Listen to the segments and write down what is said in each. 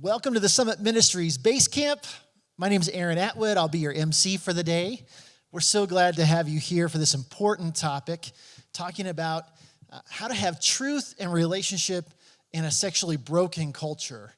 Welcome to the Summit Ministries Base Camp. My name is Aaron Atwood. I'll be your MC for the day. We're so glad to have you here for this important topic, talking about how to have truth and relationship in a sexually broken culture.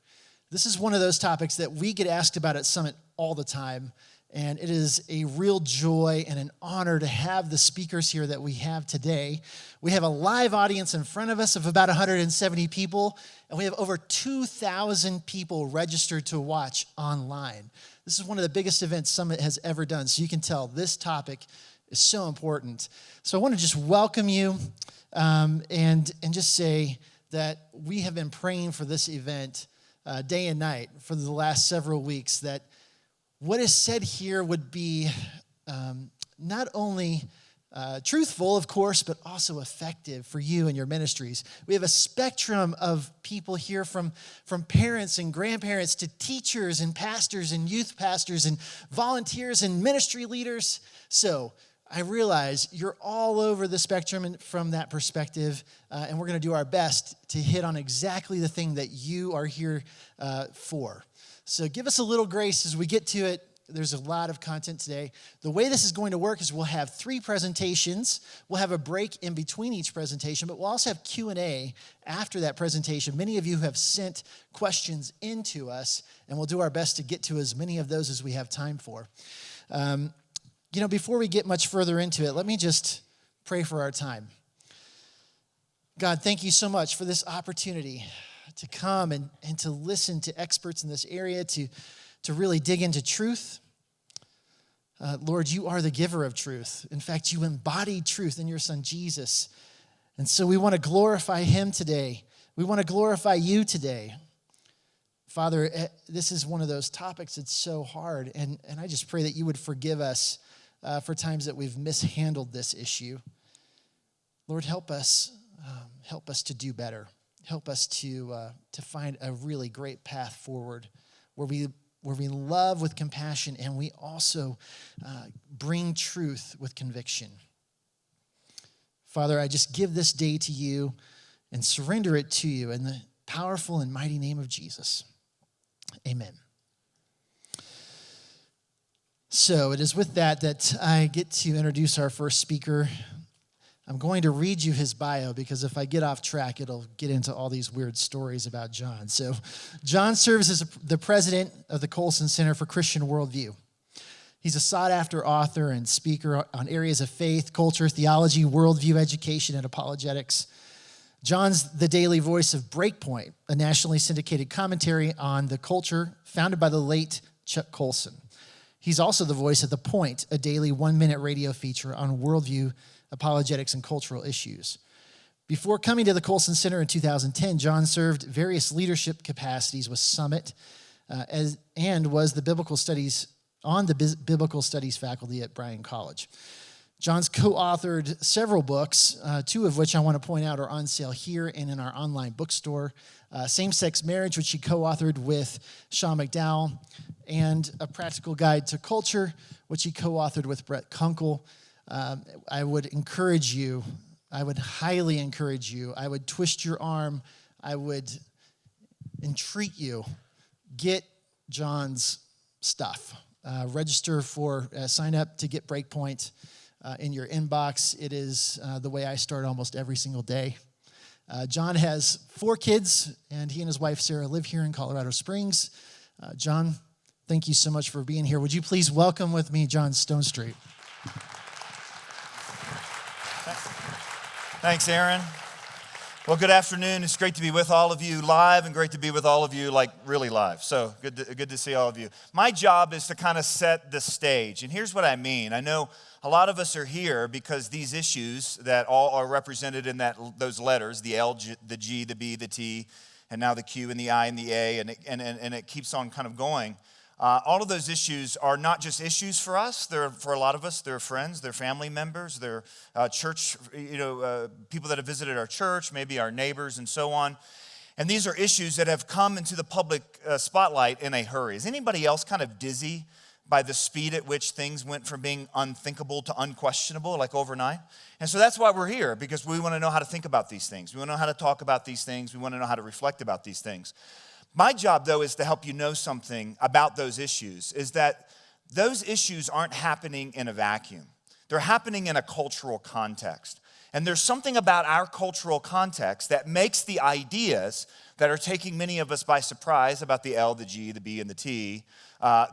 This is one of those topics that we get asked about at Summit all the time, and it is a real joy and an honor to have the speakers here that we have today. We have a live audience in front of us of about 170 people, and we have over 2,000 people registered to watch online. This is one of the biggest events Summit has ever done, so you can tell this topic is so important. So I want to just welcome you and just say that we have been praying for this event day and night for the last several weeks, that what is said here would be not only truthful, of course, but also effective for you and your ministries. We have a spectrum of people here from parents and grandparents to teachers and pastors and youth pastors and volunteers and ministry leaders. So I realize you're all over the spectrum and from that perspective, and we're going to do our best to hit on exactly the thing that you are here for. So give us a little grace as we get to it. There's a lot of content today. The way this is going to work is we'll have 3 presentations. We'll have a break in between each presentation, but we'll also have Q&A after that presentation. Many of you have sent questions into us, and we'll do our best to get to as many of those as we have time for. Before we get much further into it, let me just pray for our time. God, thank you so much for this opportunity to come and to listen to experts in this area, to really dig into truth. Lord, you are the giver of truth. In fact, you embodied truth in your son, Jesus. And so we want to glorify him today. We want to glorify you today. Father, this is one of those topics that's so hard, and I just pray that you would forgive us for times that we've mishandled this issue. Lord, help us to do better. Help us to find a really great path forward where we love with compassion and we also bring truth with conviction. Father, I just give this day to you and surrender it to you in the powerful and mighty name of Jesus. Amen. So it is with that I get to introduce our first speaker. I'm going to read you his bio because if I get off track, it'll get into all these weird stories about John. So John serves as the president of the Colson Center for Christian Worldview. He's a sought-after author and speaker on areas of faith, culture, theology, worldview, education, and apologetics. John's the daily voice of Breakpoint, a nationally syndicated commentary on the culture founded by the late Chuck Colson. He's also the voice of The Point, a daily 1-minute radio feature on worldview, apologetics, and cultural issues. Before coming to the Colson Center in 2010, John served various leadership capacities with Summit and was the biblical studies faculty at Bryan College. John's co-authored several books, 2 of which I want to point out are on sale here and in our online bookstore. Same-Sex Marriage, which he co-authored with Sean McDowell, and A Practical Guide to Culture, which he co-authored with Brett Kunkel. I would encourage you, I would highly encourage you, I would twist your arm, I would entreat you, get John's stuff. Register for, sign up to get Breakpoint in your inbox. It is the way I start almost every single day. John has 4 kids, and he and his wife, Sarah, live here in Colorado Springs. John, thank you so much for being here. Would you please welcome with me John Stonestreet? Thanks, Aaron. Well, good afternoon. It's great to be with all of you live and great to be with all of you like really live. So good to see all of you. My job is to kind of set the stage. And here's what I mean. I know a lot of us are here because these issues that all are represented in those letters, the L, the G, the B, the T, and now the Q and the I and the A, and it keeps on kind of going. All of those issues are not just issues for us. They're for a lot of us. They're friends. They're family members. They're church, people that have visited our church, maybe our neighbors, and so on. And these are issues that have come into the public spotlight in a hurry. Is anybody else kind of dizzy by the speed at which things went from being unthinkable to unquestionable, like overnight? And so that's why we're here, because we want to know how to think about these things. We want to know how to talk about these things. We want to know how to reflect about these things. My job, though, is to help you know something about those issues, is that those issues aren't happening in a vacuum. They're happening in a cultural context. And there's something about our cultural context that makes the ideas that are taking many of us by surprise about the L, the G, the B, and the T,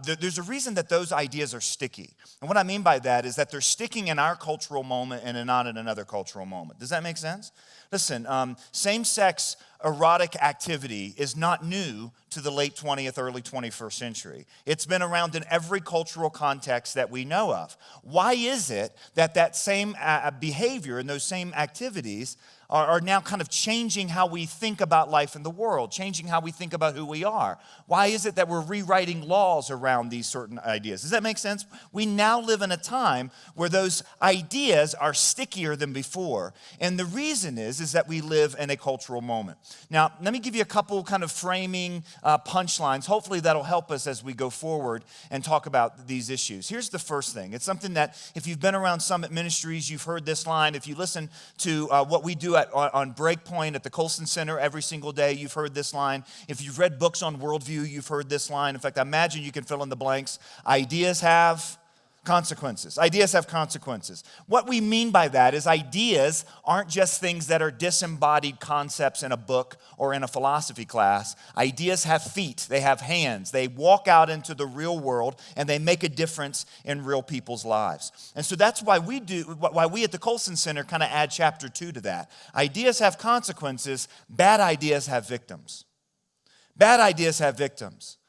there's a reason that those ideas are sticky. And what I mean by that is that they're sticking in our cultural moment and not in another cultural moment. Does that make sense? Listen, same-sex erotic activity is not new to the late 20th, early 21st century. It's been around in every cultural context that we know of. Why is it that that same behavior and those same activities are now kind of changing how we think about life in the world, changing how we think about who we are? Why is it that we're rewriting laws around these certain ideas? Does that make sense? We now live in a time where those ideas are stickier than before. And the reason is that we live in a cultural moment. Now, let me give you a couple kind of framing punchlines. Hopefully that'll help us as we go forward and talk about these issues. Here's the first thing. It's something that if you've been around Summit Ministries, you've heard this line. If you listen to what we do on Breakpoint at the Colson Center every single day, you've heard this line. If you've read books on worldview, you've heard this line. In fact, I imagine you can fill in the blanks. Ideas have consequences. Ideas have consequences. What we mean by that is ideas aren't just things that are disembodied concepts in a book or in a philosophy class. Ideas have feet, they have hands, they walk out into the real world and they make a difference in real people's lives. And so that's why we at the Colson Center kind of add chapter 2 to that. Ideas have consequences, bad ideas have victims. Bad ideas have victims.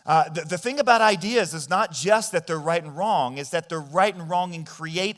The thing about ideas is not just that they're right and wrong, is that they're right and wrong and create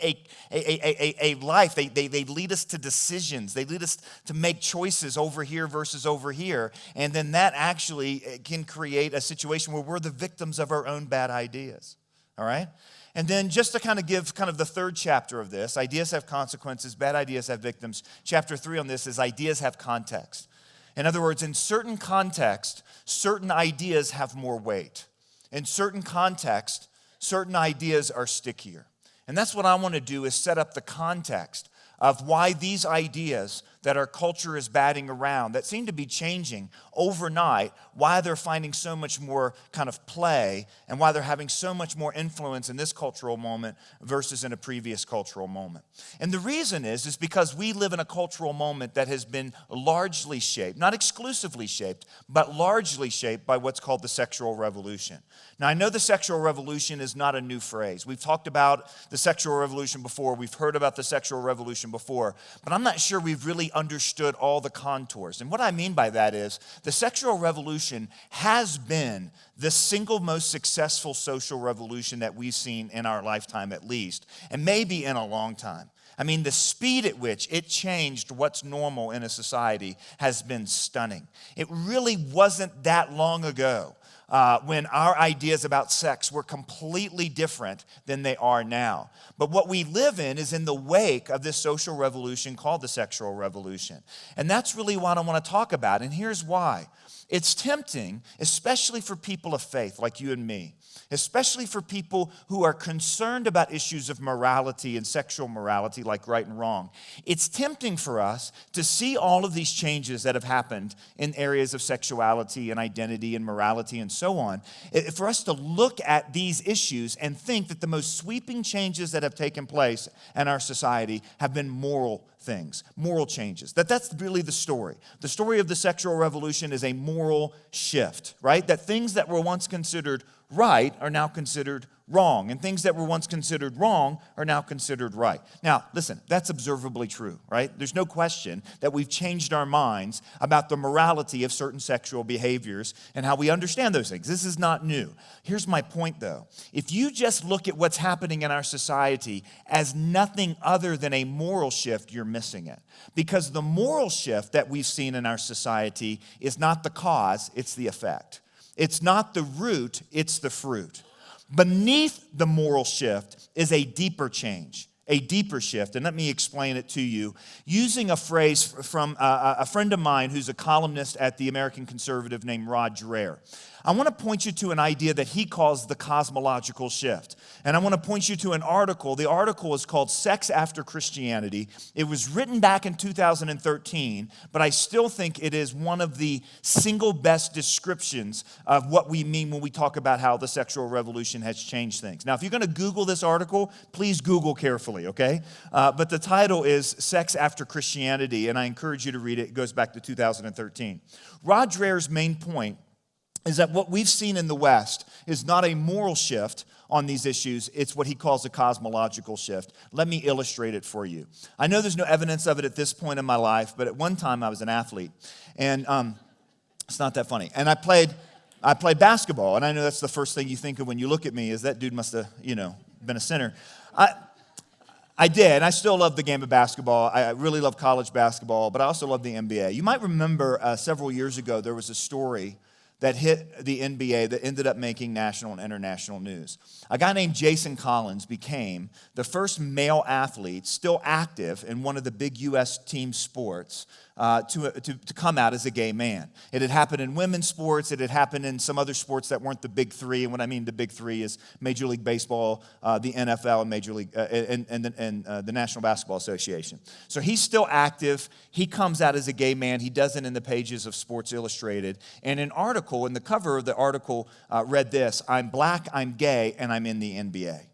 a life. They lead us to decisions. They lead us to make choices over here versus over here. And then that actually can create a situation where we're the victims of our own bad ideas. All right? And then just to kind of give kind of the third chapter of this, ideas have consequences, bad ideas have victims. Chapter 3 on this is ideas have context. In other words, in certain context, certain ideas have more weight. In certain context, certain ideas are stickier. And that's what I want to do, is set up the context of why these ideas that our culture is batting around, that seem to be changing overnight, why they're finding so much more kind of play and why they're having so much more influence in this cultural moment versus in a previous cultural moment. And the reason is because we live in a cultural moment that has been largely shaped, not exclusively shaped, but largely shaped by what's called the sexual revolution. Now, I know the sexual revolution is not a new phrase. We've talked about the sexual revolution before. We've heard about the sexual revolution before, but I'm not sure we've really understood all the contours. And what I mean by that is the sexual revolution has been the single most successful social revolution that we've seen in our lifetime at least, and maybe in a long time. I mean, the speed at which it changed what's normal in a society has been stunning. It really wasn't that long ago when our ideas about sex were completely different than they are now. But what we live in is in the wake of this social revolution called the sexual revolution. And that's really what I want to talk about. And here's why. It's tempting, especially for people of faith like you and me, especially for people who are concerned about issues of morality and sexual morality like right and wrong. It's tempting for us to see all of these changes that have happened in areas of sexuality and identity and morality and so on, for us to look at these issues and think that the most sweeping changes that have taken place in our society have been moral things, moral changes. That's really the story. The story of the sexual revolution is a moral shift, right? That things that were once considered right are now considered wrong, and things that were once considered wrong are now considered right. Now, listen, that's observably true, right? There's no question that we've changed our minds about the morality of certain sexual behaviors and how we understand those things. This is not new. Here's my point, though. If you just look at what's happening in our society as nothing other than a moral shift, you're missing it. Because the moral shift that we've seen in our society is not the cause, it's the effect. It's not the root, it's the fruit. Beneath the moral shift is a deeper change, a deeper shift. And let me explain it to you using a phrase from a friend of mine who's a columnist at the American Conservative named Rod Dreher. I want to point you to an idea that he calls the cosmological shift. And I want to point you to an article. The article is called Sex After Christianity. It was written back in 2013, but I still think it is one of the single best descriptions of what we mean when we talk about how the sexual revolution has changed things. Now, if you're going to Google this article, please Google carefully, okay? But the title is Sex After Christianity, and I encourage you to read it. It goes back to 2013. Rod Dreher's main point is that what we've seen in the West is not a moral shift on these issues. It's what he calls a cosmological shift. Let me illustrate it for you. I know there's no evidence of it at this point in my life, but at one time I was an athlete. And it's not that funny. And I played basketball. And I know that's the first thing you think of when you look at me is that dude must have, been a sinner. I did, and I still love the game of basketball. I really love college basketball, but I also love the NBA. You might remember several years ago there was a story that hit the NBA that ended up making national and international news. A guy named Jason Collins became the first male athlete still active in one of the big U.S. team sports to come out as a gay man. It had happened in women's sports. It had happened in some other sports that weren't the big three. And what I mean the big three is Major League Baseball, the NFL, and Major League and the National Basketball Association. So he's still active. He comes out as a gay man. He does it in the pages of Sports Illustrated. And an article, and the cover of the article read this: "I'm black, I'm gay, and I'm in the NBA."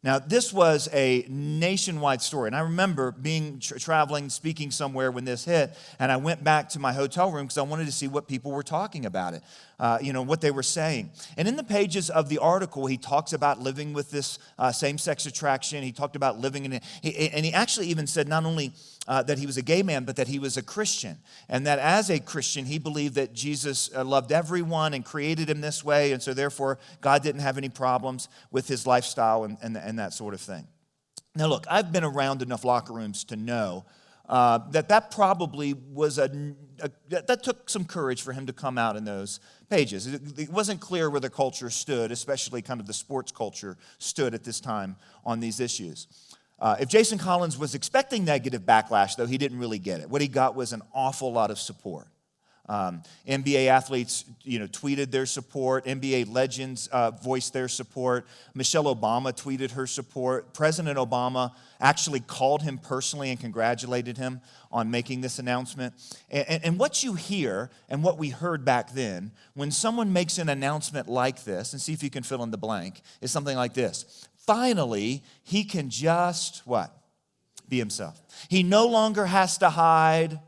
Now, this was a nationwide story, and I remember being traveling, speaking somewhere when this hit, and I went back to my hotel room because I wanted to see what people were talking about it, what they were saying. And in the pages of the article, he talks about living with this same-sex attraction. He talked about living in it, and he actually even said not only that he was a gay man, but that he was a Christian, and that as a Christian, he believed that Jesus loved everyone and created him this way, and so therefore, God didn't have any problems with his lifestyle and that sort of thing. Now, look, I've been around enough locker rooms to know that probably was that took some courage for him to come out in those pages. It wasn't clear where the culture stood, especially kind of the sports culture stood at this time on these issues. If Jason Collins was expecting negative backlash, though, he didn't really get it. What he got was an awful lot of support. NBA athletes, tweeted their support. NBA legends voiced their support. Michelle Obama tweeted her support. President Obama actually called him personally and congratulated him on making this announcement. And what you hear and what we heard back then, when someone makes an announcement like this, and see if you can fill in the blank, is something like this: finally, he can just, what? Be himself. He no longer has to hide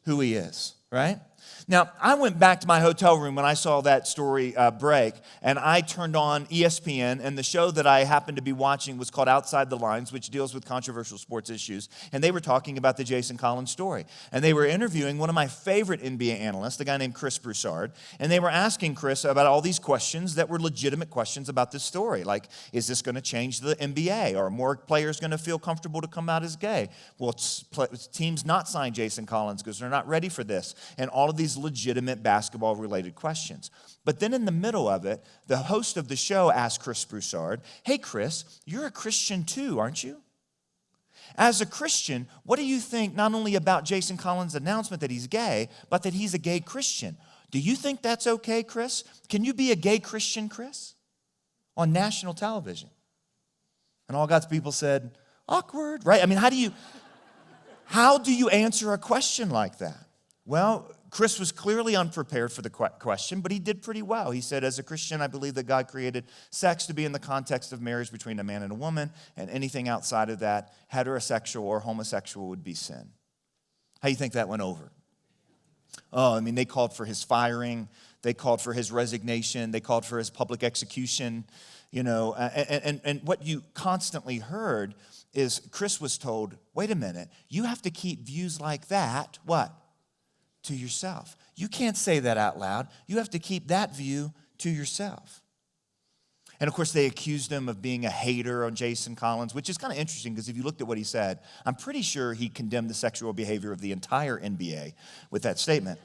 who he is, right? Now, I went back to my hotel room when I saw that story break, and I turned on ESPN, and the show that I happened to be watching was called Outside the Lines, which deals with controversial sports issues, and they were talking about the Jason Collins story. And they were interviewing one of my favorite NBA analysts, a guy named Chris Broussard, and they were asking Chris about all these questions that were legitimate questions about this story, like, is this going to change the NBA? Are more players going to feel comfortable to come out as gay? Will teams not sign Jason Collins because they're not ready for this? And all of these legitimate basketball-related questions. But then in the middle of it, the host of the show asked Chris Broussard, "Hey, Chris, you're a Christian too, aren't you? As a Christian, what do you think not only about Jason Collins' announcement that he's gay, but that he's a gay Christian? Do you think that's okay, Chris? Can you be a gay Christian, Chris?" On national television. And all God's people said, awkward, right? I mean, how do you answer a question like that? Well, Chris was clearly unprepared for the question, but he did pretty well. He said, as a Christian, I believe that God created sex to be in the context of marriage between a man and a woman, and anything outside of that, heterosexual or homosexual, would be sin. How do you think that went over? Oh, I mean, they called for his firing. They called for his resignation. They called for his public execution, and what you constantly heard is Chris was told, wait a minute, you have to keep views like that, what? To yourself. You can't say that out loud. You have to keep that view to yourself. And of course, they accused him of being a hater on Jason Collins, which is kind of interesting because if you looked at what he said, I'm pretty sure he condemned the sexual behavior of the entire NBA with that statement.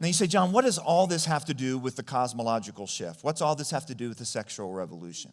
Now you say, John, what does all this have to do with the cosmological shift? What's all this have to do with the sexual revolution?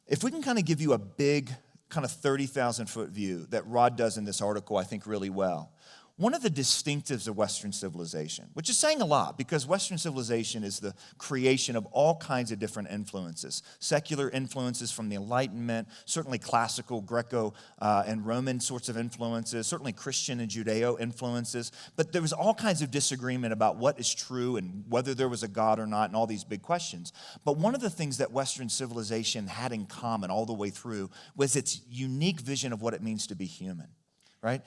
If we can kind of give you a big kind of 30,000-foot view that Rod does in this article, I think, really well. One of the distinctives of Western civilization, which is saying a lot because Western civilization is the creation of all kinds of different influences. Secular influences from the Enlightenment, certainly classical, Greco, and Roman sorts of influences, certainly Christian and Judeo influences. But there was all kinds of disagreement about what is true and whether there was a God or not and all these big questions. But one of the things that Western civilization had in common all the way through was its unique vision of what it means to be human. Right?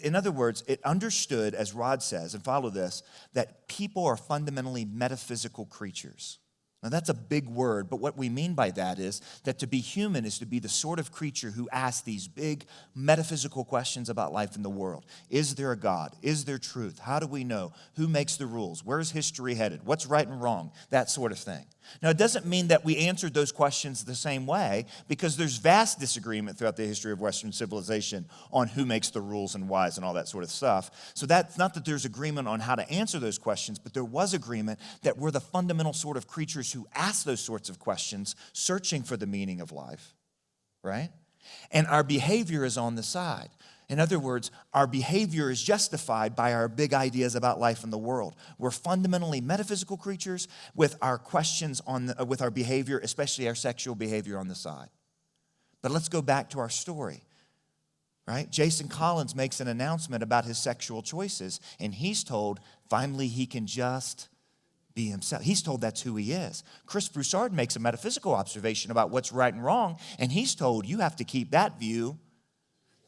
In other words, it understood, as Rod says, and follow this, that people are fundamentally metaphysical creatures. Now, that's a big word, but what we mean by that is that to be human is to be the sort of creature who asks these big metaphysical questions about life in the world. Is there a God? Is there truth? How do we know? Who makes the rules? Where's history headed? What's right and wrong? That sort of thing. Now, it doesn't mean that we answered those questions the same way, because there's vast disagreement throughout the history of Western civilization on who makes the rules and whys and all that sort of stuff. So that's not that there's agreement on how to answer those questions, but there was agreement that we're the fundamental sort of creatures who ask those sorts of questions, searching for the meaning of life, right? And our behavior is on the side. In other words, our behavior is justified by our big ideas about life in the world. We're fundamentally metaphysical creatures with our questions with our behavior, especially our sexual behavior, on the side. But let's go back to our story, right? Jason Collins makes an announcement about his sexual choices, and he's told finally he can just be himself. He's told that's who he is. Chris Broussard makes a metaphysical observation about what's right and wrong, and he's told you have to keep that view.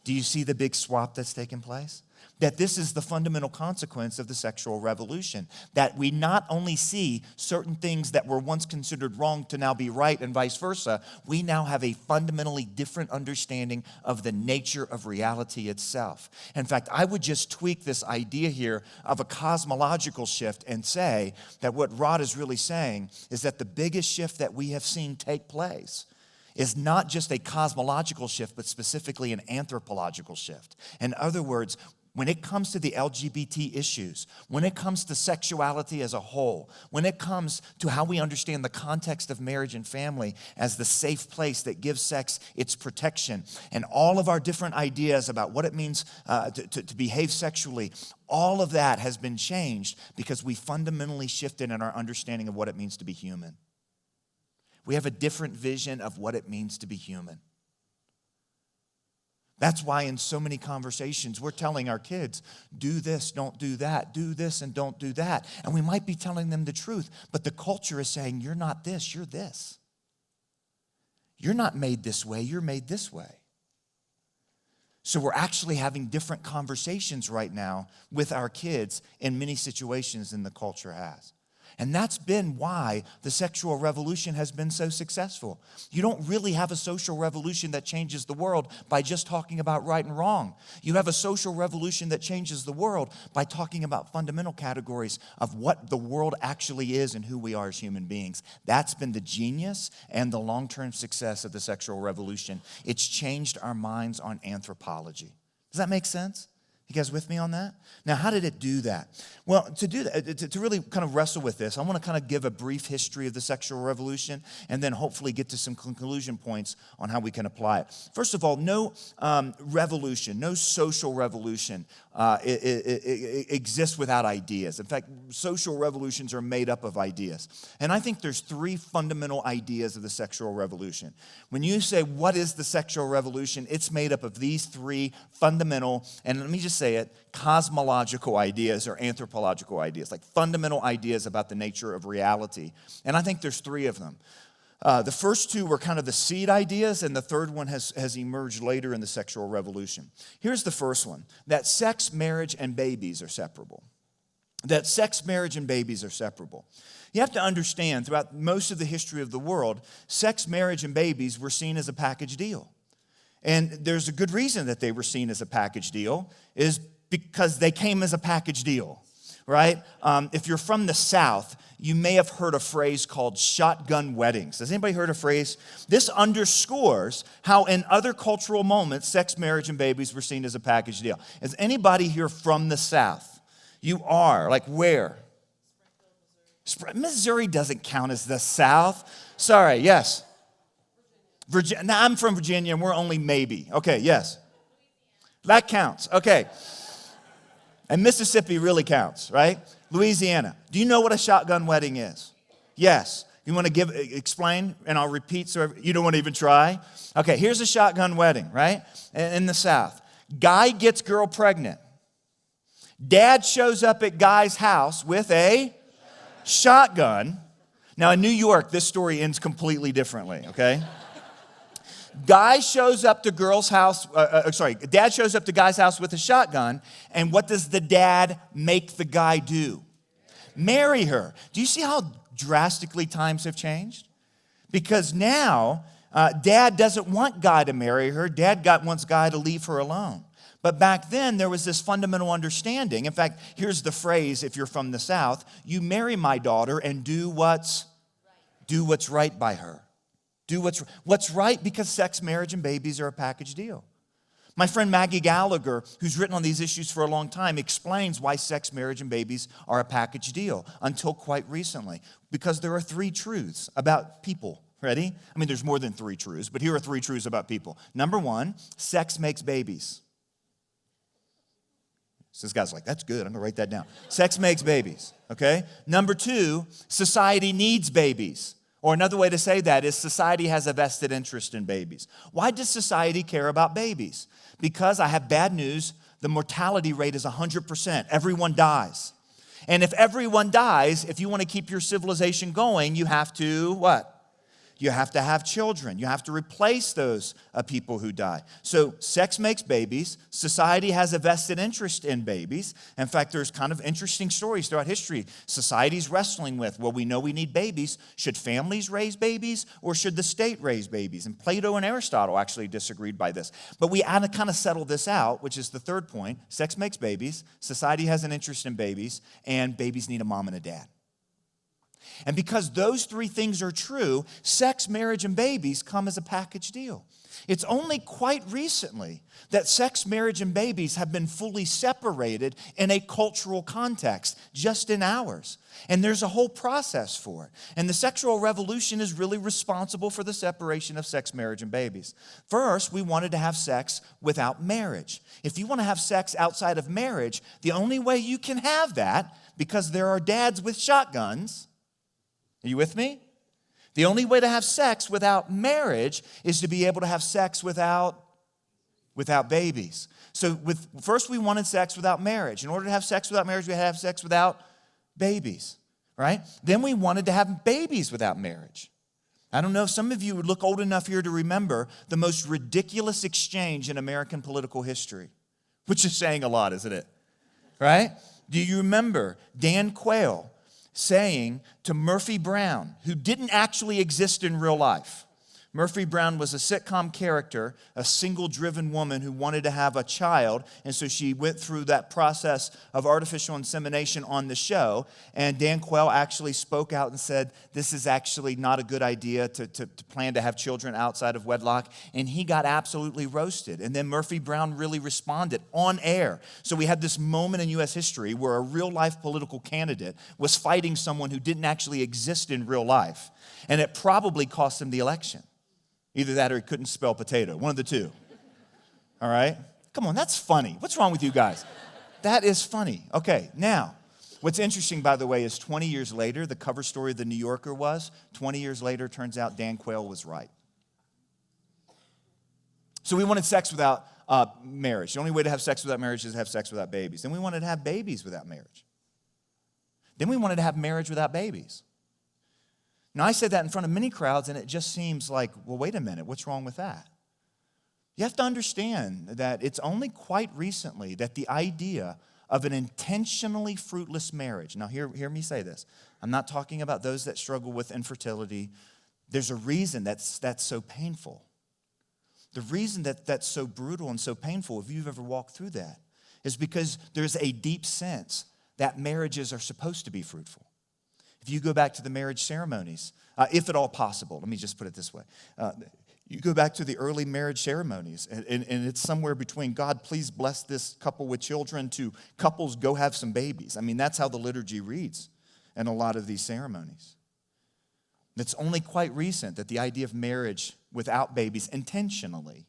Do you see the big swap that's taken place? That this is the fundamental consequence of the sexual revolution. That we not only see certain things that were once considered wrong to now be right and vice versa, we now have a fundamentally different understanding of the nature of reality itself. In fact, I would just tweak this idea here of a cosmological shift and say that what Rod is really saying is that the biggest shift that we have seen take place is not just a cosmological shift, but specifically an anthropological shift. In other words, when it comes to the LGBT issues, when it comes to sexuality as a whole, when it comes to how we understand the context of marriage and family as the safe place that gives sex its protection, and all of our different ideas about what it means to behave sexually, all of that has been changed because we fundamentally shifted in our understanding of what it means to be human. We have a different vision of what it means to be human. That's why in so many conversations, we're telling our kids, do this, don't do that, do this and don't do that. And we might be telling them the truth, but the culture is saying, you're not this, you're this. You're not made this way, you're made this way. So we're actually having different conversations right now with our kids in many situations than the culture has. And that's been why the sexual revolution has been so successful. You don't really have a social revolution that changes the world by just talking about right and wrong. You have a social revolution that changes the world by talking about fundamental categories of what the world actually is and who we are as human beings. That's been the genius and the long-term success of the sexual revolution. It's changed our minds on anthropology. Does that make sense? You guys with me on that? Now, how did it do that? Well, to do that, to really kind of wrestle with this, I want to kind of give a brief history of the sexual revolution and then hopefully get to some conclusion points on how we can apply it. First of all, no revolution, no social revolution exists without ideas. In fact, social revolutions are made up of ideas. And I think there's three fundamental ideas of the sexual revolution. When you say, what is the sexual revolution? It's made up of these three fundamental, and let me just say it, cosmological ideas or anthropological ideas, like fundamental ideas about the nature of reality. And I think there's three of them. The first two were kind of the seed ideas, and the third one has emerged later in the sexual revolution. Here's the first one, that sex, marriage, and babies are separable. That sex, marriage, and babies are separable. You have to understand, throughout most of the history of the world, sex, marriage, and babies were seen as a package deal. And there's a good reason that they were seen as a package deal, is because they came as a package deal, right? If you're from the South, you may have heard a phrase called shotgun weddings. Has anybody heard a phrase? This underscores how in other cultural moments, sex, marriage, and babies were seen as a package deal. Is anybody here from the South? You are. Like where? Missouri doesn't count as the South. Sorry, yes. Virginia. Now, I'm from Virginia, and we're only maybe. Okay, yes. That counts. Okay. And Mississippi really counts, right? Louisiana. Do you know what a shotgun wedding is? Yes. You want to explain, and I'll repeat so you don't want to even try? Okay, here's a shotgun wedding, right? In the South. Guy gets girl pregnant. Dad shows up at guy's house with a shotgun. Now, in New York, this story ends completely differently, okay? Dad shows up to guy's house with a shotgun, and what does the dad make the guy do? Marry her. Do you see how drastically times have changed? Because now, dad doesn't want guy to marry her. Wants guy to leave her alone. But back then, there was this fundamental understanding. In fact, here's the phrase, if you're from the South: you marry my daughter and do what's right by her. Do what's right, because sex, marriage, and babies are a package deal. My friend Maggie Gallagher, who's written on these issues for a long time, explains why sex, marriage, and babies are a package deal until quite recently. Because there are 3 truths about people. Ready? I mean, there's more than 3 truths, but here are 3 truths about people. Number 1, sex makes babies. So this guy's like, that's good. I'm going to write that down. Sex makes babies, okay? Number 2, society needs babies. Or another way to say that is society has a vested interest in babies. Why does society care about babies? Because I have bad news, the mortality rate is 100%. Everyone dies. And if everyone dies, if you want to keep your civilization going, you have to what? You have to have children. You have to replace those people who die. So sex makes babies. Society has a vested interest in babies. In fact, there's kind of interesting stories throughout history. Society's wrestling with, well, we know we need babies. Should families raise babies, or should the state raise babies? And Plato and Aristotle actually disagreed by this. But we had to kind of settle this out, which is the third point. Sex makes babies. Society has an interest in babies. And babies need a mom and a dad. And because those 3 things are true, sex, marriage, and babies come as a package deal. It's only quite recently that sex, marriage, and babies have been fully separated in a cultural context, just in ours. And there's a whole process for it. And the sexual revolution is really responsible for the separation of sex, marriage, and babies. First, we wanted to have sex without marriage. If you want to have sex outside of marriage, the only way you can have that, because there are dads with shotguns. Are you with me? The only way to have sex without marriage is to be able to have sex without babies. So first we wanted sex without marriage. In order to have sex without marriage, we had to have sex without babies, right? Then we wanted to have babies without marriage. I don't know if some of you would look old enough here to remember the most ridiculous exchange in American political history, which is saying a lot, isn't it? Right? Do you remember Dan Quayle saying to Murphy Brown, who didn't actually exist in real life? Murphy Brown was a sitcom character, a single-driven woman who wanted to have a child, and so she went through that process of artificial insemination on the show, and Dan Quayle actually spoke out and said, this is actually not a good idea to plan to have children outside of wedlock, and he got absolutely roasted. And then Murphy Brown really responded on air. So we had this moment in U.S. history where a real-life political candidate was fighting someone who didn't actually exist in real life, and it probably cost him the election. Either that or he couldn't spell potato. One of the two. All right? Come on, that's funny. What's wrong with you guys? That is funny. Okay, now, what's interesting, by the way, is 20 years later, the cover story of the New Yorker was, 20 years later, turns out Dan Quayle was right. So we wanted sex without marriage. The only way to have sex without marriage is to have sex without babies. Then we wanted to have babies without marriage. Then we wanted to have marriage without babies. Now, I say that in front of many crowds, and it just seems like, well, wait a minute, what's wrong with that? You have to understand that it's only quite recently that the idea of an intentionally fruitless marriage, now hear me say this, I'm not talking about those that struggle with infertility. There's a reason that's so painful. The reason that's so brutal and so painful, if you've ever walked through that, is because there's a deep sense that marriages are supposed to be fruitful. If you go back to the marriage ceremonies, if at all possible, let me just put it this way. You go back to the early marriage ceremonies, and it's somewhere between, God, please bless this couple with children, to couples, go have some babies. I mean, that's how the liturgy reads. in a lot of these ceremonies. It's only quite recent that the idea of marriage without babies intentionally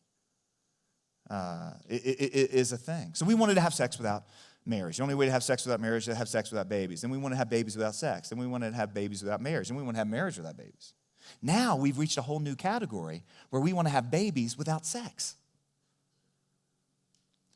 is a thing. So we wanted to have sex without marriage. The only way to have sex without marriage is to have sex without babies. Then we want to have babies without sex. Then we want to have babies without marriage. And we want to have marriage without babies. Now we've reached a whole new category where we want to have babies without sex.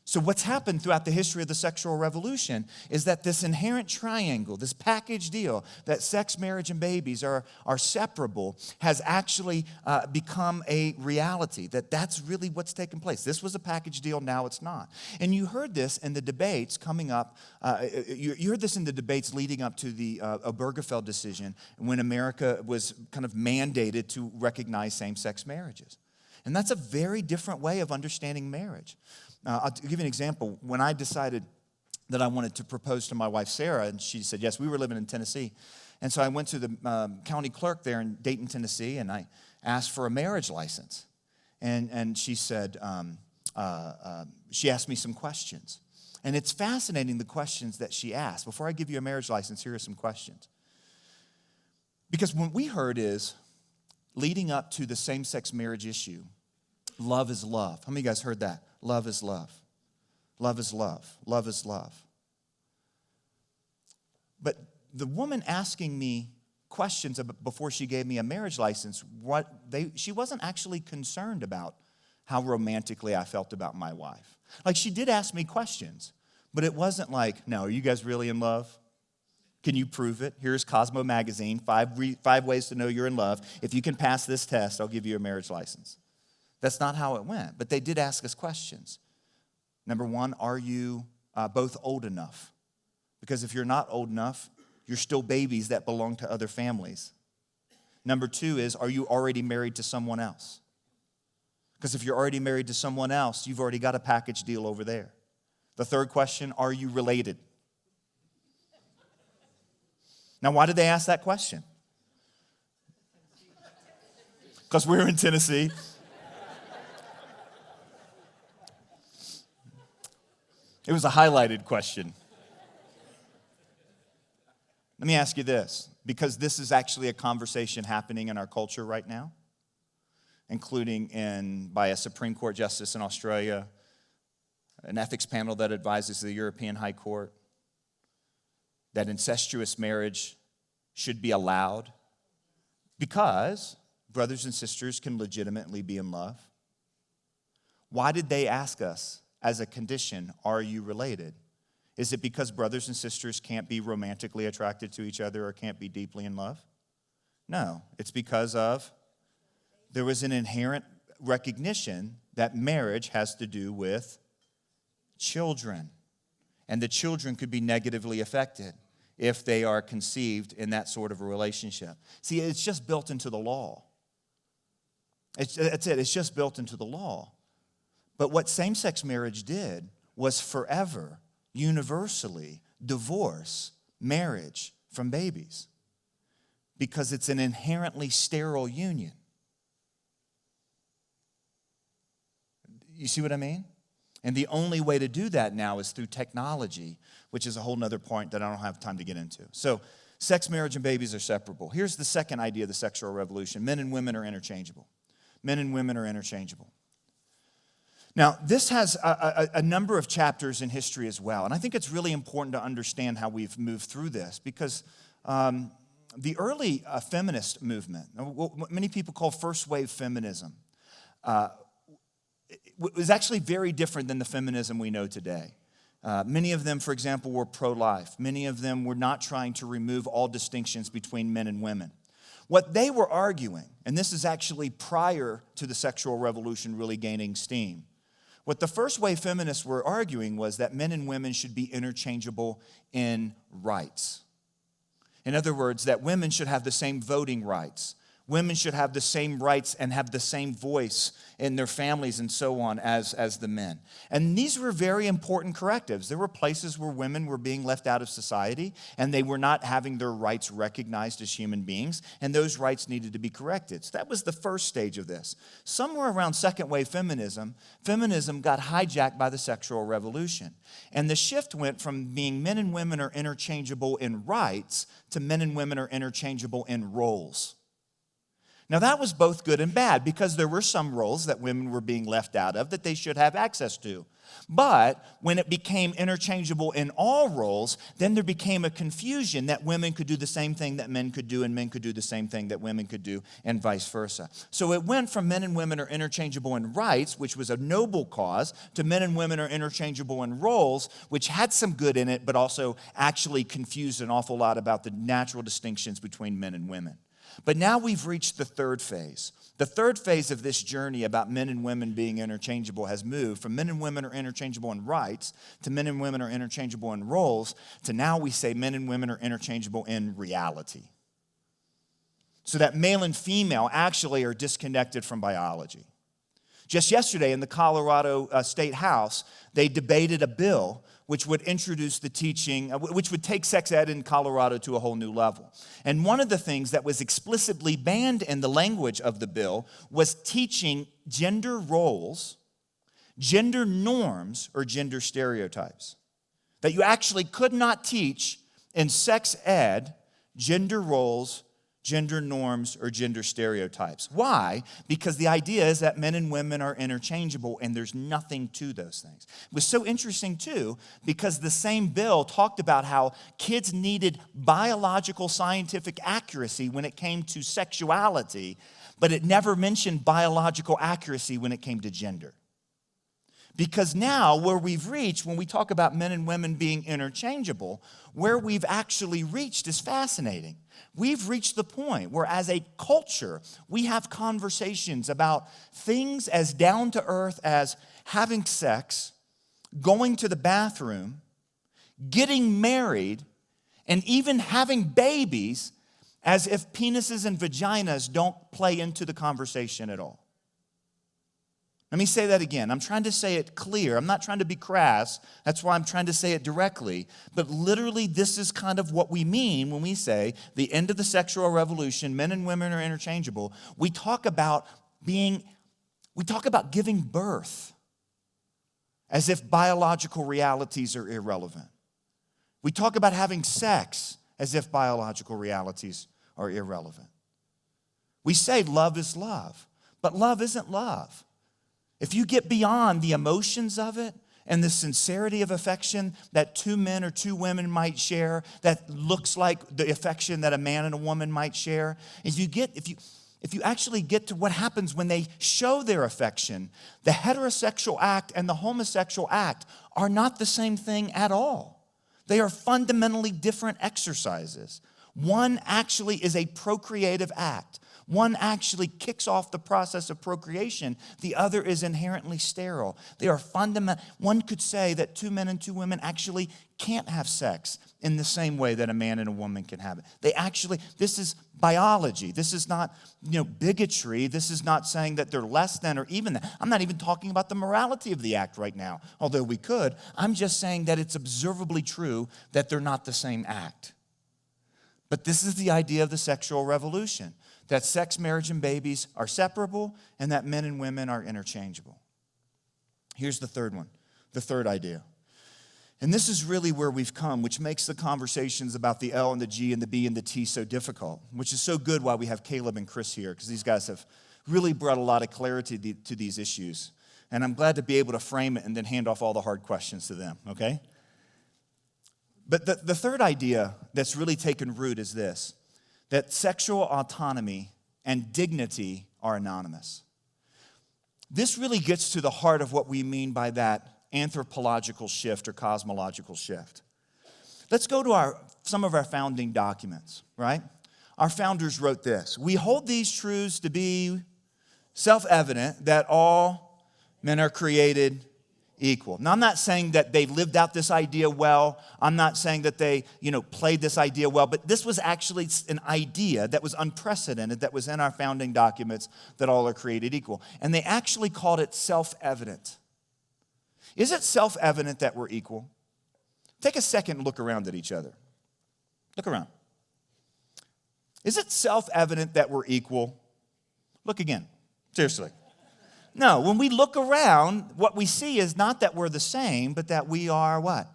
So what's happened throughout the history of the sexual revolution is that this inherent triangle, this package deal that sex, marriage, and babies are separable, has actually become a reality, that's really what's taken place. This was a package deal, now it's not. And you heard this in the debates coming up, you heard this in the debates leading up to the Obergefell decision when America was kind of mandated to recognize same-sex marriages. And that's a very different way of understanding marriage. I'll give you an example. When I decided that I wanted to propose to my wife, Sarah, and she said yes, we were living in Tennessee. And so I went to the county clerk there in Dayton, Tennessee, and I asked for a marriage license. And she said, she asked me some questions. And it's fascinating, the questions that she asked. Before I give you a marriage license, here are some questions. Because what we heard is, leading up to the same-sex marriage issue, love is love. How many of you guys heard that? Love is love. Love is love. Love is love. But the woman asking me questions before she gave me a marriage license, she wasn't actually concerned about how romantically I felt about my wife. Like, she did ask me questions, but it wasn't like, no, are you guys really in love? Can you prove it? Here's Cosmo magazine, five ways to know you're in love. If you can pass this test, I'll give you a marriage license. That's not how it went, but they did ask us questions. Number one, are you both old enough? Because if you're not old enough, you're still babies that belong to other families. Number two is, are you already married to someone else? Because if you're already married to someone else, you've already got a package deal over there. The third question, are you related? Now, why did they ask that question? Because we're in Tennessee. It was a highlighted question. Let me ask you this, because this is actually a conversation happening in our culture right now, including by a Supreme Court justice in Australia, an ethics panel that advises the European High Court, that incestuous marriage should be allowed because brothers and sisters can legitimately be in love. Why did they ask us as a condition, are you related? Is it because brothers and sisters can't be romantically attracted to each other or can't be deeply in love? No, it's because there was an inherent recognition that marriage has to do with children, and the children could be negatively affected if they are conceived in that sort of a relationship. See, it's just built into the law. That's it. It's just built into the law. But what same-sex marriage did was forever, universally, divorce marriage from babies because it's an inherently sterile union. You see what I mean? And the only way to do that now is through technology, which is a whole other point that I don't have time to get into. So, sex, marriage, and babies are separable. Here's the second idea of the sexual revolution. Men and women are interchangeable. Men and women are interchangeable. Now, this has a number of chapters in history as well, and I think it's really important to understand how we've moved through this because the early feminist movement, what many people call first wave feminism, was actually very different than the feminism we know today. Many of them, for example, were pro-life. Many of them were not trying to remove all distinctions between men and women. What they were arguing, and this is actually prior to the sexual revolution really gaining steam, what the first wave feminists were arguing was that men and women should be interchangeable in rights. In other words, that women should have the same voting rights. Women should have the same rights and have the same voice in their families and so on as the men. And these were very important correctives. There were places where women were being left out of society and they were not having their rights recognized as human beings, and those rights needed to be corrected. So that was the first stage of this. Somewhere around second wave feminism got hijacked by the sexual revolution. And the shift went from being men and women are interchangeable in rights to men and women are interchangeable in roles. Now, that was both good and bad because there were some roles that women were being left out of that they should have access to. But when it became interchangeable in all roles, then there became a confusion that women could do the same thing that men could do and men could do the same thing that women could do and vice versa. So it went from men and women are interchangeable in rights, which was a noble cause, to men and women are interchangeable in roles, which had some good in it, but also actually confused an awful lot about the natural distinctions between men and women. But now we've reached the third phase. The third phase of this journey about men and women being interchangeable has moved from men and women are interchangeable in rights to men and women are interchangeable in roles to now we say men and women are interchangeable in reality. So that male and female actually are disconnected from biology. Just yesterday in the Colorado State House, they debated a bill which would introduce the teaching, which would take sex ed in Colorado to a whole new level. And one of the things that was explicitly banned in the language of the bill was teaching gender roles, gender norms, or gender stereotypes. That you actually could not teach in sex ed gender roles, gender norms, or gender stereotypes. Why? Because the idea is that men and women are interchangeable and there's nothing to those things. It was so interesting too because the same bill talked about how kids needed biological scientific accuracy when it came to sexuality, but it never mentioned biological accuracy when it came to gender. Because now where we've reached, when we talk about men and women being interchangeable, where we've actually reached is fascinating. We've reached the point where as a culture, we have conversations about things as down to earth as having sex, going to the bathroom, getting married, and even having babies as if penises and vaginas don't play into the conversation at all. Let me say that again. I'm trying to say it clear. I'm not trying to be crass. That's why I'm trying to say it directly. But literally, this is kind of what we mean when we say the end of the sexual revolution, men and women are interchangeable. We talk about giving birth as if biological realities are irrelevant. We talk about having sex as if biological realities are irrelevant. We say love is love, but love isn't love. If you get beyond the emotions of it and the sincerity of affection that two men or two women might share that looks like the affection that a man and a woman might share, if you actually get to what happens when they show their affection, the heterosexual act and the homosexual act are not the same thing at all. They are fundamentally different exercises. One actually is a procreative act. One actually kicks off the process of procreation. The other is inherently sterile. They are fundamental. One could say that two men and two women actually can't have sex in the same way that a man and a woman can have it. This is biology. This is not, bigotry. This is not saying that they're less than or even that. I'm not even talking about the morality of the act right now, although we could. I'm just saying that it's observably true that they're not the same act. But this is the idea of the sexual revolution. That sex, marriage, and babies are separable, and that men and women are interchangeable. Here's the third one, the third idea. And this is really where we've come, which makes the conversations about the L and the G and the B and the T so difficult, which is so good why we have Caleb and Chris here, because these guys have really brought a lot of clarity to these issues. And I'm glad to be able to frame it and then hand off all the hard questions to them, okay? But the third idea that's really taken root is this, that sexual autonomy and dignity are anonymous. This really gets to the heart of what we mean by that anthropological shift or cosmological shift. Let's go to some of our founding documents, right? Our founders wrote this: "We hold these truths to be self-evident that all men are created equal. Now, I'm not saying that they lived out this idea well. I'm not saying that they, played this idea well, but this was actually an idea that was unprecedented, that was in our founding documents, that all are created equal. And they actually called it self-evident. Is it self-evident that we're equal? Take a second and look around at each other. Look around. Is it self-evident that we're equal? Look again. Seriously. No, when we look around, what we see is not that we're the same, but that we are what?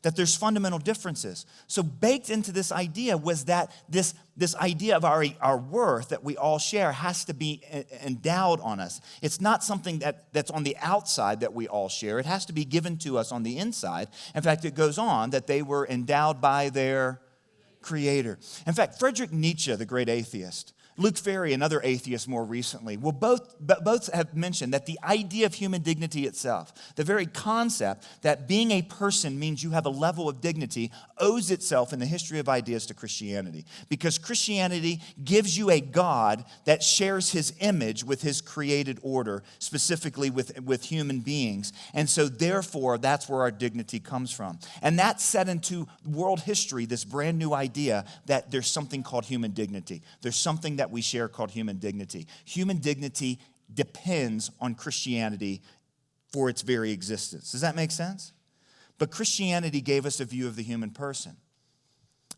That there's fundamental differences. So baked into this idea was that this idea of our worth that we all share has to be endowed on us. It's not something that's on the outside that we all share. It has to be given to us on the inside. In fact, it goes on that they were endowed by their Creator. In fact, Friedrich Nietzsche, the great atheist, Luke Ferry, another atheist more recently, both have mentioned that the idea of human dignity itself, the very concept that being a person means you have a level of dignity, owes itself in the history of ideas to Christianity. Because Christianity gives you a God that shares his image with his created order, specifically with human beings. And so therefore, that's where our dignity comes from. And that set into world history this brand new idea that there's something called human dignity. There's something that we share called human dignity. Human dignity depends on Christianity for its very existence. Does that make sense? But Christianity gave us a view of the human person.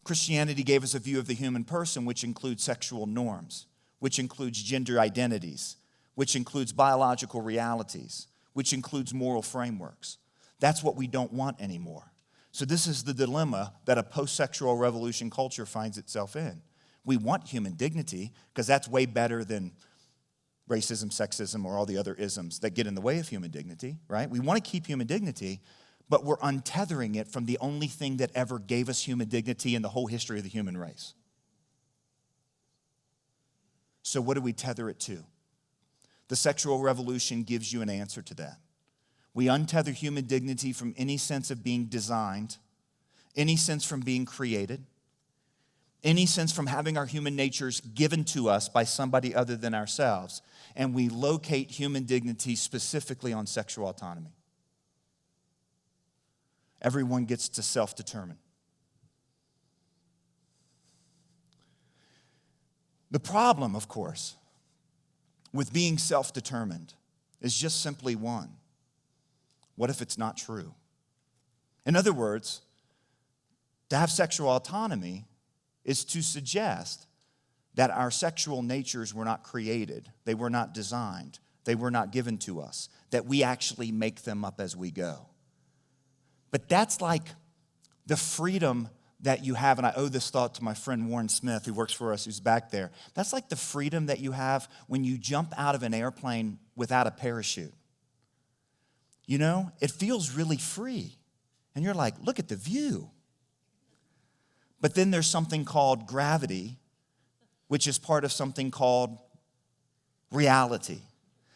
Christianity gave us a view of the human person which includes sexual norms, which includes gender identities, which includes biological realities, which includes moral frameworks. That's what we don't want anymore. So this is the dilemma that a post-sexual revolution culture finds itself in. We want human dignity because that's way better than racism, sexism, or all the other isms that get in the way of human dignity, right? We want to keep human dignity, but we're untethering it from the only thing that ever gave us human dignity in the whole history of the human race. So what do we tether it to? The sexual revolution gives you an answer to that. We untether human dignity from any sense of being designed, any sense from being created, any sense from having our human natures given to us by somebody other than ourselves, and we locate human dignity specifically on sexual autonomy. Everyone gets to self-determine. The problem, of course, with being self-determined is just simply one. What if it's not true? In other words, to have sexual autonomy is to suggest that our sexual natures were not created, they were not designed, they were not given to us, that we actually make them up as we go. But that's like the freedom that you have, and I owe this thought to my friend Warren Smith, who works for us, who's back there. That's like the freedom that you have when you jump out of an airplane without a parachute. It feels really free. And you're like, look at the view. But then there's something called gravity, which is part of something called reality.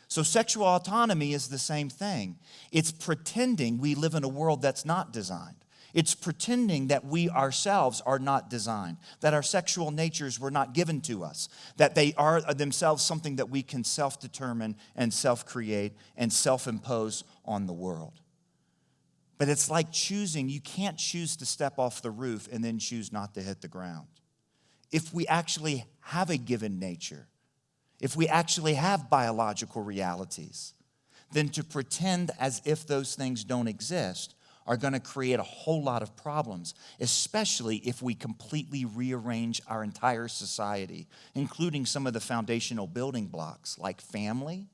So sexual autonomy is the same thing. It's pretending we live in a world that's not designed. It's pretending that we ourselves are not designed, that our sexual natures were not given to us, that they are themselves something that we can self-determine and self-create and self-impose on the world. But it's like choosing. You can't choose to step off the roof and then choose not to hit the ground. If we actually have a given nature, if we actually have biological realities, then to pretend as if those things don't exist are going to create a whole lot of problems, especially if we completely rearrange our entire society, including some of the foundational building blocks like family,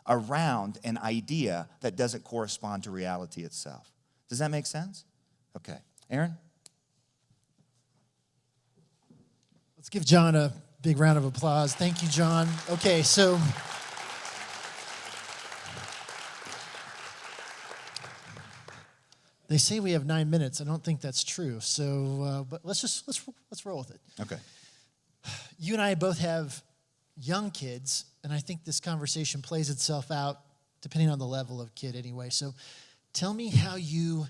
around an idea that doesn't correspond to reality itself. Does that make sense? Okay. Aaron? Let's give John a big round of applause. Thank you, John. Okay, so they say we have 9 minutes. I don't think that's true. So, but let's roll with it. Okay. You and I both have young kids, and I think this conversation plays itself out depending on the level of kid anyway. So tell me how you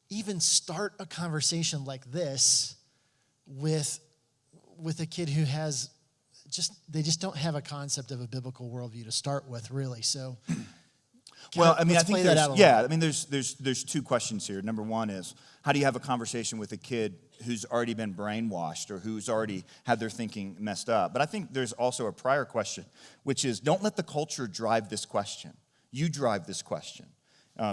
even start a conversation like this with a kid who has they just don't have a concept of a biblical worldview to start with, really. So Well, I mean, I Let's think play that out a there's, little. I mean, there's two questions here. Number one is, how do you have a conversation with a kid who's already been brainwashed or who's already had their thinking messed up? But I think there's also a prior question, which is, don't let the culture drive this question. You drive this question.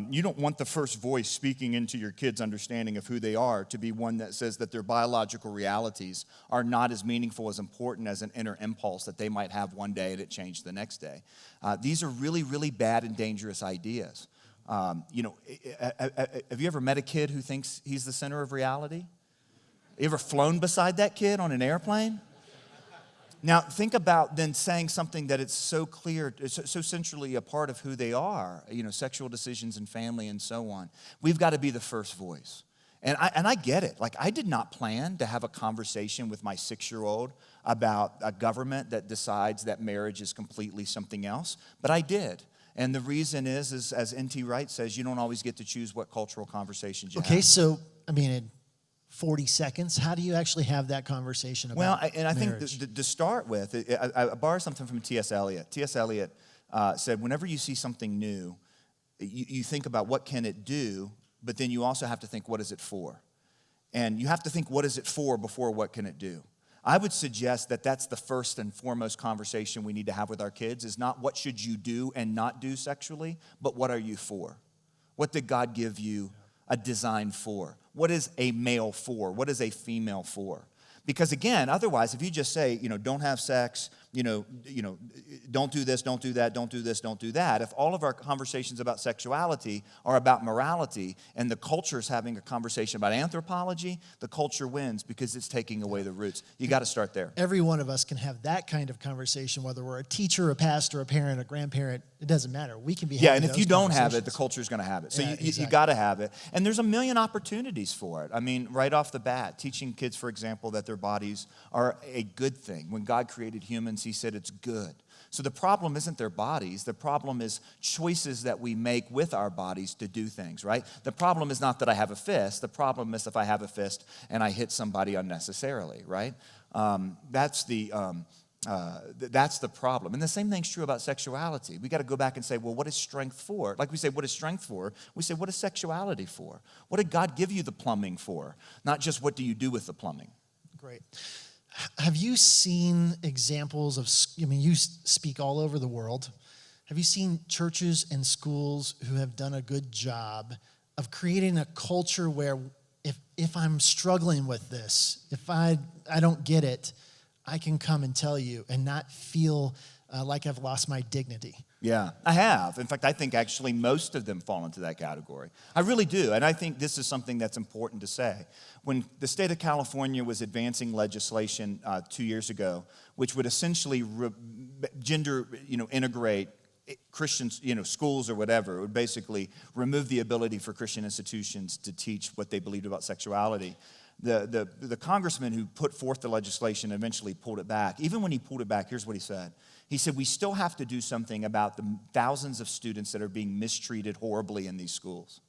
You don't want the first voice speaking into your kid's understanding of who they are to be one that says that their biological realities are not as meaningful, as important as an inner impulse that they might have one day and it changed the next day. These are really, really bad and dangerous ideas. Have you ever met a kid who thinks he's the center of reality? You ever flown beside that kid on an airplane? Now, think about then saying something that it's so clear, so centrally a part of who they are, sexual decisions and family and so on. We've got to be the first voice. And I get it. Like, I did not plan to have a conversation with my 6-year-old about a government that decides that marriage is completely something else, but I did. And the reason is as N.T. Wright says, you don't always get to choose what cultural conversations you have. Okay, so, in 40 seconds, how do you actually have that conversation about I marriage? think to start with, I borrow something from T.S. Eliot. T.S. Eliot said, whenever you see something new, you think about what can it do, but then you also have to think, what is it for? And you have to think, what is it for before what can it do? I would suggest that that's the first and foremost conversation we need to have with our kids, is not what should you do and not do sexually, but what are you for? What did God give you a design for? What is a male for? What is a female for? Because again, otherwise, if you just say, don't have sex, don't do this, don't do that, don't do this, don't do that. If all of our conversations about sexuality are about morality and the culture is having a conversation about anthropology, the culture wins because it's taking away the roots. You got to start there. Every one of us can have that kind of conversation, whether we're a teacher, a pastor, a parent, a grandparent. It doesn't matter. We can be having and if those you don't have it, the conversations. culture is going to have it. So Yeah, you exactly. got to have it. And there's a million opportunities for it. I mean, right off the bat, teaching kids, for example, that their bodies are a good thing. When God created humans, he said it's good. So the problem isn't their bodies. The problem is choices that we make with our bodies to do things, right? The problem is not that I have a fist. The problem is if I have a fist and I hit somebody unnecessarily, right? That's the problem. And the same thing's true about sexuality. We got to go back and say, well, what is strength for? Like we say, what is strength for? We say, what is sexuality for? What did God give you the plumbing for? Not just what do you do with the plumbing. Great. Have you seen examples of, you speak all over the world. Have you seen churches and schools who have done a good job of creating a culture where if I'm struggling with this, if I don't get it, I can come and tell you and not feel like I've lost my dignity? Yeah, I have. In fact, I think actually most of them fall into that category. I really do. And I think this is something that's important to say. When the state of California was advancing legislation 2 years ago, which would essentially gender integrate Christians, schools or whatever, it would basically remove the ability for Christian institutions to teach what they believed about sexuality. The congressman who put forth the legislation eventually pulled it back. Even when he pulled it back, here's what he said. He said, we still have to do something about the thousands of students that are being mistreated horribly in these schools.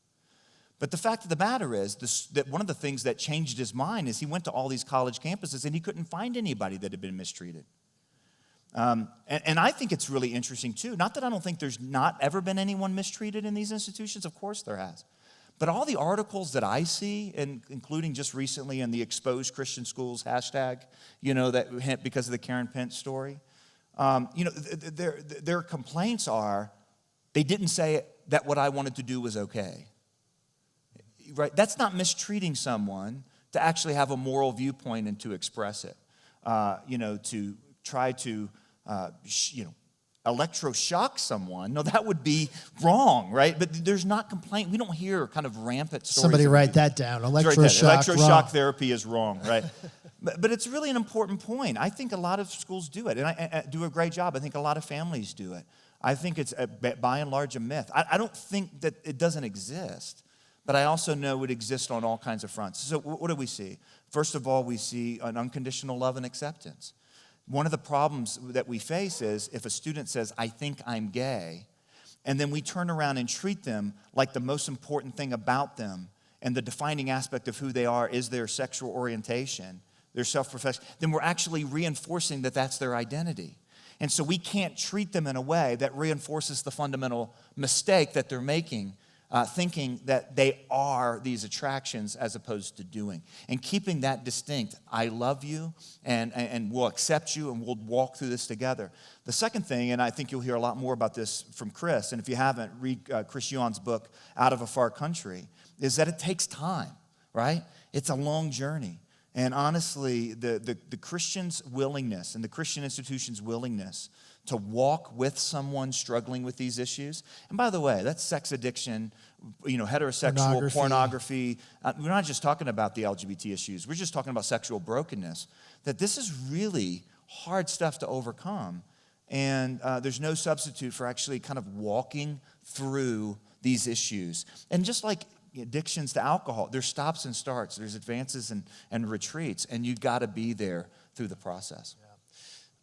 But the fact of the matter is that one of the things that changed his mind is he went to all these college campuses and he couldn't find anybody that had been mistreated. And I think it's really interesting too. Not that I don't think there's not ever been anyone mistreated in these institutions. Of course there has. But all the articles that I see, and including just recently in the Exposed Christian Schools hashtag, that because of the Karen Pence story, their complaints are, they didn't say that what I wanted to do was okay. Right? That's not mistreating someone to actually have a moral viewpoint and to express it. To try to, electroshock someone. No, that would be wrong, right? But there's not complaint. We don't hear kind of rampant stories. Somebody write that down. Electroshock therapy is wrong, right? But it's really an important point. I think a lot of schools do it, and I do a great job. I think a lot of families do it. I think it's, by and large, a myth. I don't think that it doesn't exist, but I also know it exists on all kinds of fronts. So what do we see? First of all, we see an unconditional love and acceptance. One of the problems that we face is if a student says, I think I'm gay, and then we turn around and treat them like the most important thing about them and the defining aspect of who they are is their sexual orientation, their self-profession, then we're actually reinforcing that that's their identity. And so we can't treat them in a way that reinforces the fundamental mistake that they're making, thinking that they are these attractions as opposed to doing. And keeping that distinct, I love you, and we'll accept you, and we'll walk through this together. The second thing, and I think you'll hear a lot more about this from Chris, and if you haven't, read Chris Yuan's book, Out of a Far Country, is that it takes time, right? It's a long journey. And honestly, the Christian's willingness and the Christian institution's willingness to walk with someone struggling with these issues. And by the way, that's sex addiction, heterosexual, pornography. We're not just talking about the LGBT issues. We're just talking about sexual brokenness. That this is really hard stuff to overcome. And there's no substitute for actually kind of walking through these issues. And just like addictions to alcohol, there's stops and starts, there's advances and retreats, and you got to be there through the process.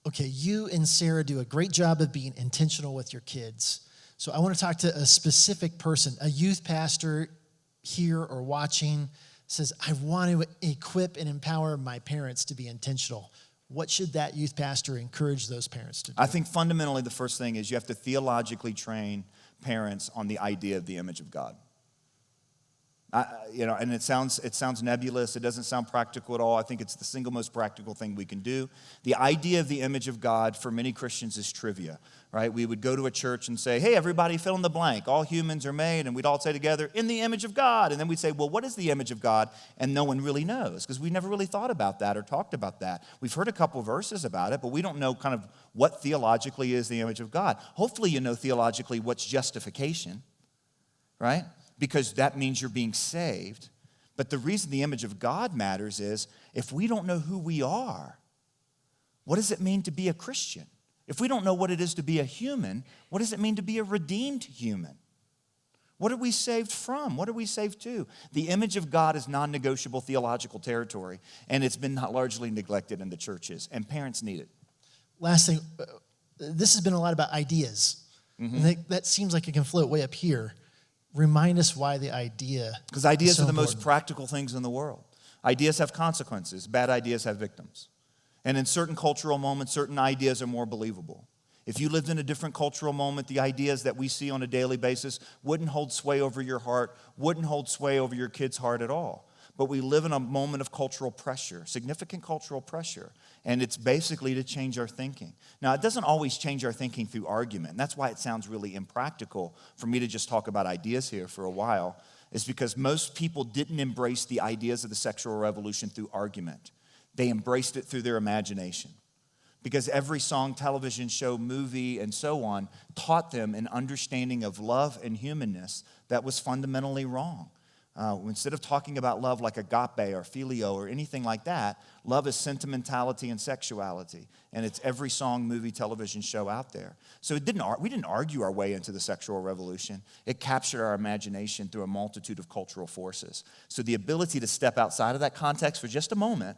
Okay, you and Sarah do a great job of being intentional with your kids. So I want to talk to a specific person, a youth pastor here or watching, says, I want to equip and empower my parents to be intentional. What should that youth pastor encourage those parents to do? I think fundamentally the first thing is you have to theologically train parents on the idea of the image of God. And it sounds nebulous. It doesn't sound practical at all. I think it's the single most practical thing we can do. The idea of the image of God for many Christians is trivia, right? We would go to a church and say, hey, everybody fill in the blank. All humans are made, and we'd all say together, in the image of God. And then we'd say, well, what is the image of God? And no one really knows, because we never really thought about that or talked about that. We've heard a couple verses about it, but we don't know kind of what theologically is the image of God. Hopefully you know theologically what's justification, right? Because that means you're being saved. But the reason the image of God matters is if we don't know who we are, what does it mean to be a Christian? If we don't know what it is to be a human, what does it mean to be a redeemed human? What are we saved from? What are we saved to? The image of God is non-negotiable theological territory, and it's been largely neglected in the churches, and parents need it. Last thing, this has been a lot about ideas. Mm-hmm. And that seems like it can float way up here. Remind us why the idea. Because ideas so are the important. most practical things in the world. Ideas have consequences. Bad ideas have victims. And in certain cultural moments, certain ideas are more believable. If you lived in a different cultural moment, the ideas that we see on a daily basis wouldn't hold sway over your heart, wouldn't hold sway over your kid's heart at all. But we live in a moment of cultural pressure, significant cultural pressure, and it's basically to change our thinking. Now, it doesn't always change our thinking through argument, and that's why it sounds really impractical for me to just talk about ideas here for a while, is because most people didn't embrace the ideas of the sexual revolution through argument. They embraced it through their imagination. Because every song, television show, movie, and so on taught them an understanding of love and humanness that was fundamentally wrong. Instead of talking about love like agape or phileo or anything like that, love is sentimentality and sexuality. And it's every song, movie, television show out there. So we didn't argue our way into the sexual revolution. It captured our imagination through a multitude of cultural forces. So the ability to step outside of that context for just a moment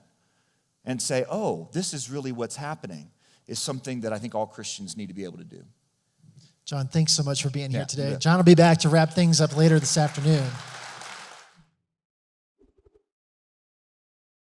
and say, oh, this is really what's happening, is something that I think all Christians need to be able to do. John, thanks so much for being here today. Yeah. John will be back to wrap things up later this afternoon.